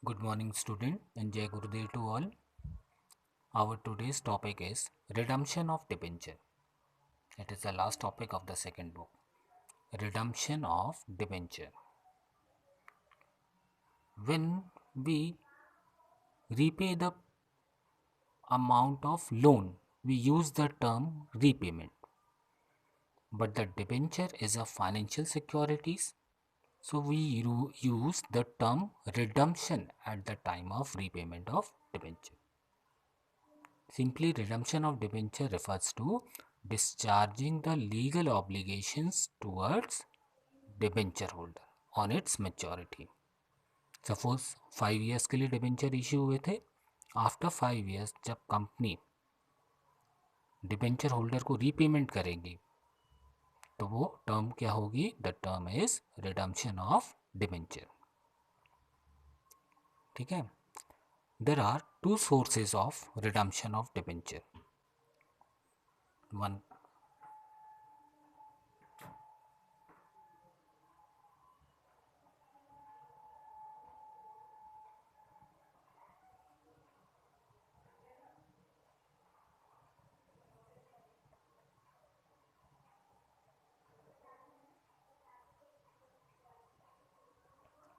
Good morning, student, and Jai Gurudev to all. Our today's topic is redemption of debenture. It is the last topic of the second book. Redemption of debenture. When we repay the amount of loan, we use the term repayment. But the debenture is a financial securities, so we use the term redemption at the time of repayment of debenture. Simply, redemption of debenture refers to discharging the legal obligations towards debenture holder on its maturity. Suppose 5 years के लिए debenture issue हुए थे. After 5 years जब company debenture holder को repayment करेगी तो वो term क्या होगी? The term is redemption of debenture. ठीक है. There are two sources of redemption of debenture. One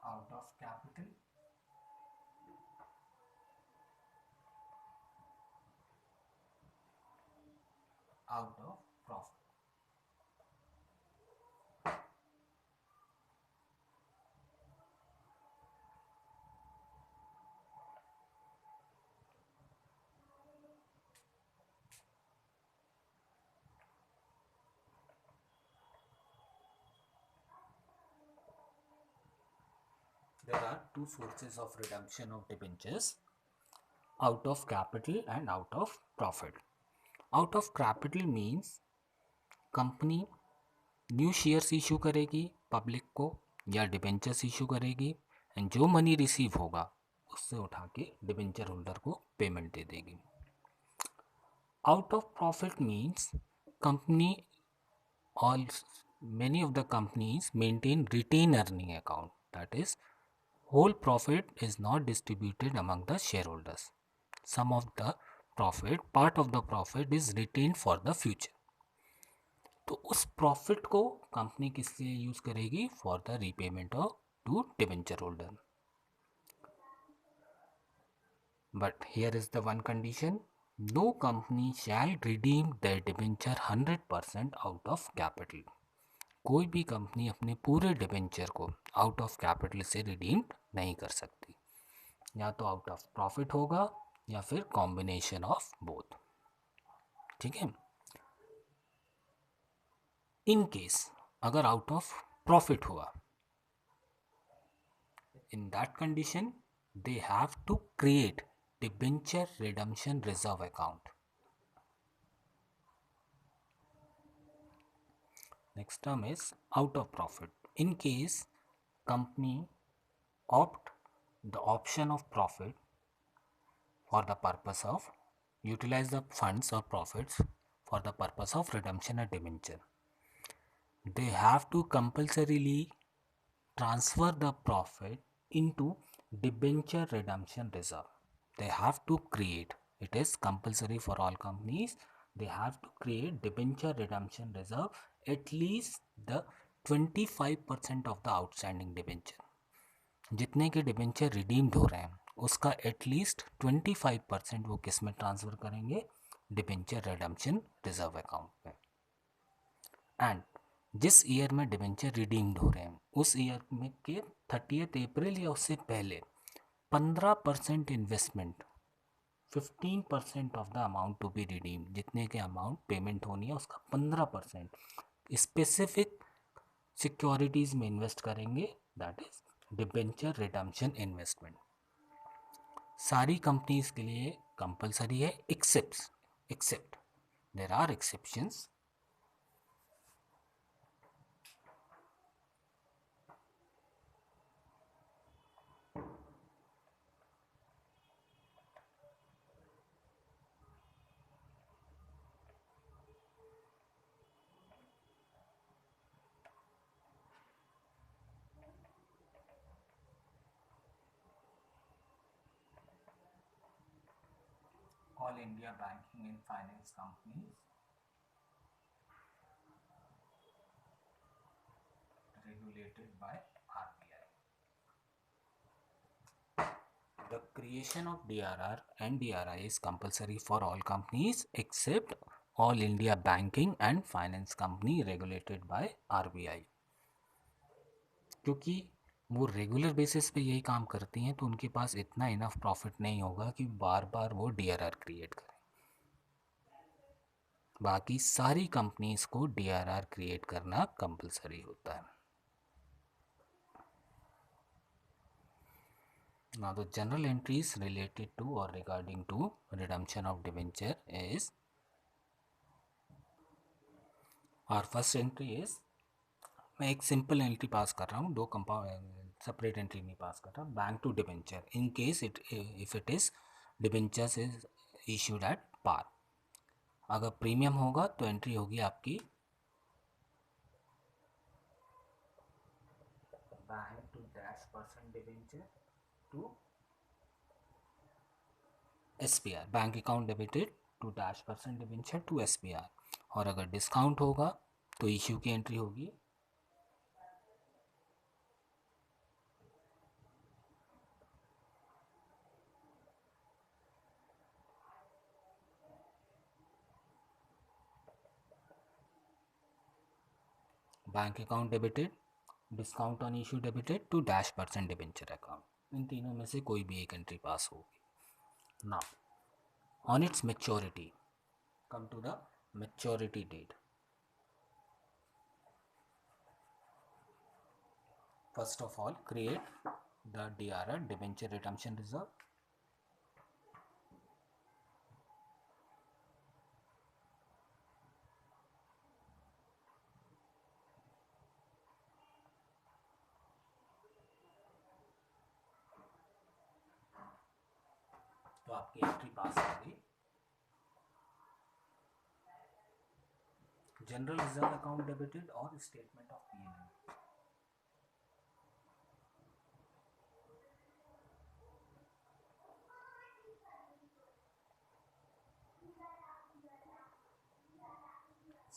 out of capital, out of profit. There are two sources of redemption of debentures: out of capital and out of profit. Out of capital means company new shares issue करेगी public को या debentures issue करेगी and जो money receive होगा उससे उठा के debenture holder को पेमेंट दे देगी. Out of profit means company all many of the companies maintain retained earning account, that is whole profit is not distributed among the shareholders. Some of the profit, part of the profit is retained for the future. तो उस profit को company किस लिए use करेगी? For the repayment of to debenture holder. But here is the one condition: no company shall redeem the debenture 100% out of capital. कोई भी company अपने पूरे डिबेंचर को आउट ऑफ कैपिटल से रिडीम नहीं कर सकती. या तो आउट ऑफ प्रॉफिट होगा या फिर कॉम्बिनेशन ऑफ बोथ. ठीक है. इन केस अगर आउट ऑफ प्रॉफिट हुआ, in that condition they have to create debenture redemption reserve account. Next term is out of profit. In case company opt the option of profit for the purpose of utilize the funds or profits for the purpose of redemption or debenture, they have to compulsorily transfer the profit into debenture redemption reserve. They have to create, it is compulsory for all companies, they have to create debenture redemption reserve at least the 25% of the outstanding debenture. जितने के debenture redeemed हो रहे हैं उसका at least 25% वो किस में transfer करेंगे? डिबेंचर रिडम्पशन रिजर्व अकाउंट पे. एंड जिस ईयर में डिबेंचर रिडीम्ड हो रहे हैं उस ईयर में के 30 अप्रैल या उससे पहले 15% investment, 15% of the amount to be redeem, जितने के अमाउंट पेमेंट होनी है उसका 15% स्पेसिफिक सिक्योरिटीज़ में इन्वेस्ट करेंगे, that is debenture redemption investment. सारी कंपनीज के लिए कंपलसरी है except there are exceptions. all India banking and finance companies regulated by RBI. The creation of DRR and DRI is compulsory for all companies except all India banking and finance company regulated by RBI. क्योंकि वो regular basis पे यही काम करती हैं तो उनके पास इतना इनफ प्रॉफिट नहीं होगा कि बार बार वो DRR क्रिएट करें. बाकी सारी कंपनीज को DRR क्रिएट करना कंपलसरी होता है. Now the general entries related to or regarding to redemption of debenture is, our first entry is, मैं एक सिंपल एंट्री पास कर रहा हूँ, दो कंपाउंड सेपरेट एंट्री नहीं पास कर रहा. Bank to debenture in case if it is debentures is issued at par. अगर प्रीमियम होगा तो एंट्री होगी आपकी bank to dash percent debenture to SPR, bank account debited to dash percent debenture to SPR. और अगर discount होगा तो issue की एंट्री होगी bank account debited, discount on issue debited to dash percent debenture account. इन तीनों में से कोई भी एक एंट्री पास होगी. Now on its maturity, come to the maturity date. First of all create the DRR debenture redemption reserve. तो आपकी एंट्री पास हो गई. जनरल रिजर्व अकाउंट डेबिटेड और statement of P&L.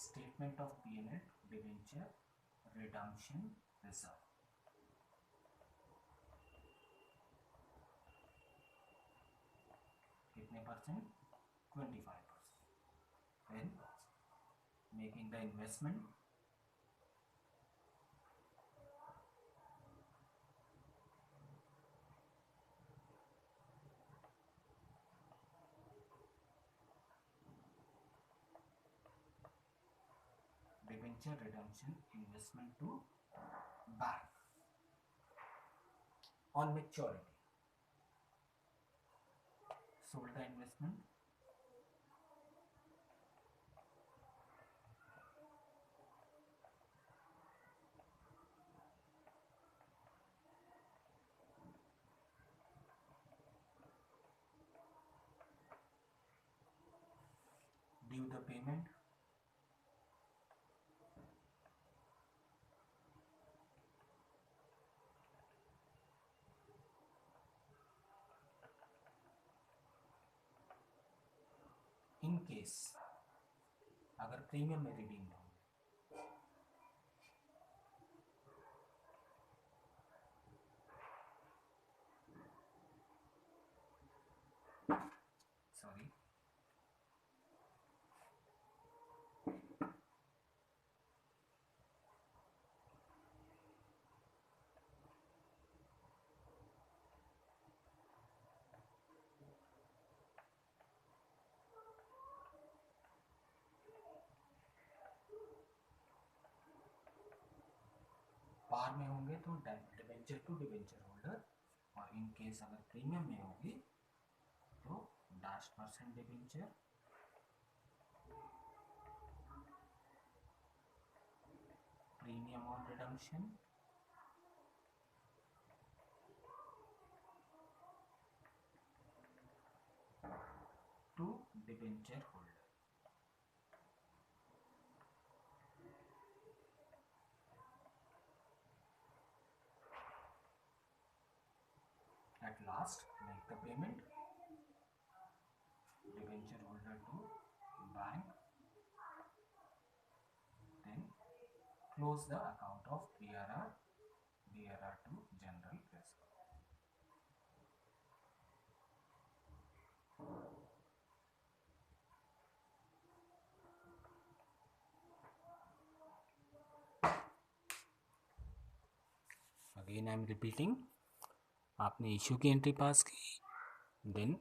Statement of P&L debenture redemption reserve. कितने percent? 25%. Then making the investment debenture redemption investment to bank on maturity. Sold the investment, due the payment, in case अगर premium में redeem हो, sorry, पार में होंगे तो debenture to debenture holder. और इन case अगर premium में होगी तो dash percent debenture premium on redemption to debenture holder. At last make the payment. debenture holder to bank, then close the account of DRR to general reserve. Again I am repeating, आपने issue की entry pass की, then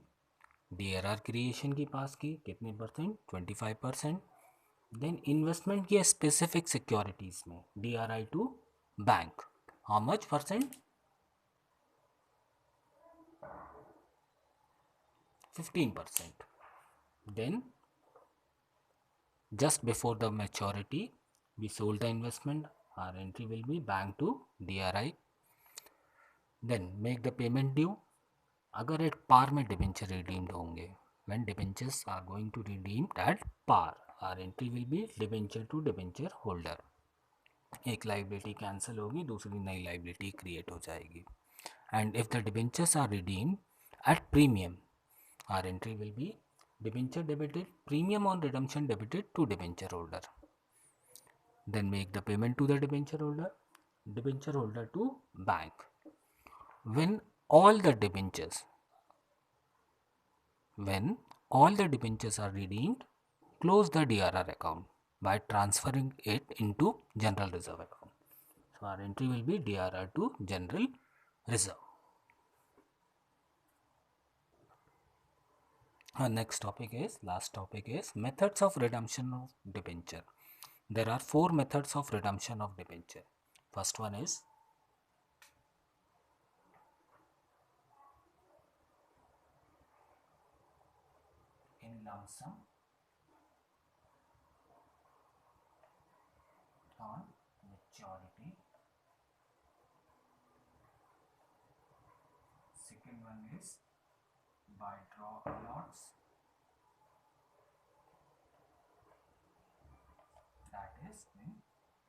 DRR creation की pass की, कितने percent, 25%, then investment किया specific securities में, DRI to bank, how much percent, 15%. Then just before the maturity we sold the investment, our entry will be bank to DRI. Then make the payment due. अगर at par में debenture redeemed होंगे, when debentures are going to redeemed at par, our entry will be debenture to debenture holder. एक liability cancel होगी, दूसरी नई liability create हो जाएगी. And if the debentures are redeemed at premium, our entry will be debenture debited, premium on redemption debited to debenture holder. Then make the payment to the debenture holder to bank. When all the debentures are redeemed, close the DRR account by transferring it into general reserve account. So our entry will be DRR to general reserve. Our next topic is, last topic is methods of redemption of debenture. There are 4 methods of redemption of debenture. First one is in lump sum on maturity. Second one is by draw lots, that is in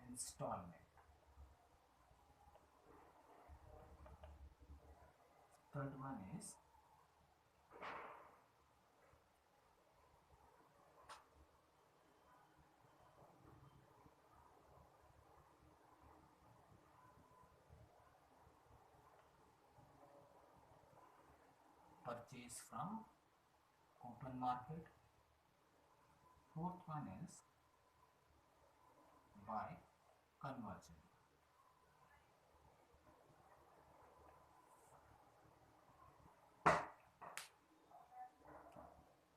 installment. Third one is purchase from open market. Fourth one is by conversion.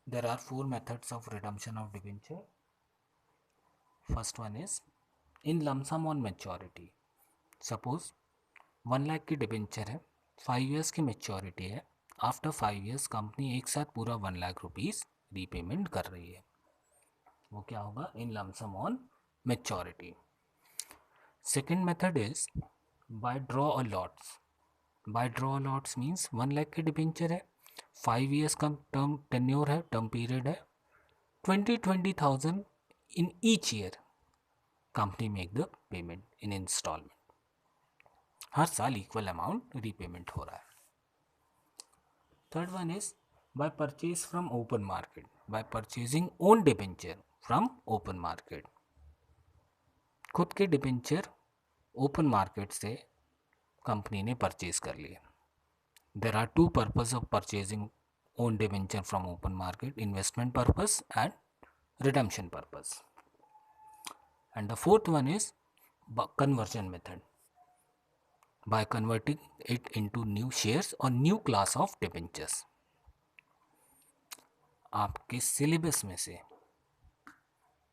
There are 4 methods of redemption of debenture. First one is in lump sum on maturity. Suppose 1 lakh की debenture है, 5 years की maturity है. After 5 years company एक साथ पूरा 1 lakh rupees repayment कर रही है, वो क्या होगा, in lump sum on maturity. Second method is by draw a lots. By draw lots means 1 lakh की डिबेंचर है, 5 years का टर्म टेन्योर है, टर्म पीरियड है, 20,000 in each year company make the payment in instalment. हर साल equal amount repayment हो रहा है. Third one is by purchase from open market. By purchasing own debenture from open market. खुद के debenture open market से company ने purchase कर लिए. There are 2 purpose of purchasing own debenture from open market, investment purpose and redemption purpose. And the fourth one is conversion method, by converting it into new shares or new class of debentures. आपके syllabus में से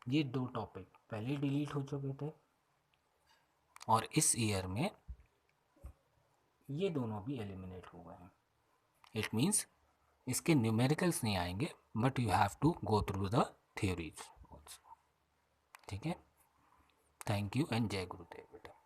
ये 2 topic पहले delete हो चुके थे और इस ईयर में ये दोनों भी एलिमिनेट हो गए हैं. इट मीन्स इसके न्यूमेरिकल्स नहीं आएंगे, but you have to go through the theories. ठीक है, थैंक यू एंड जय गुरुदेव बेटा.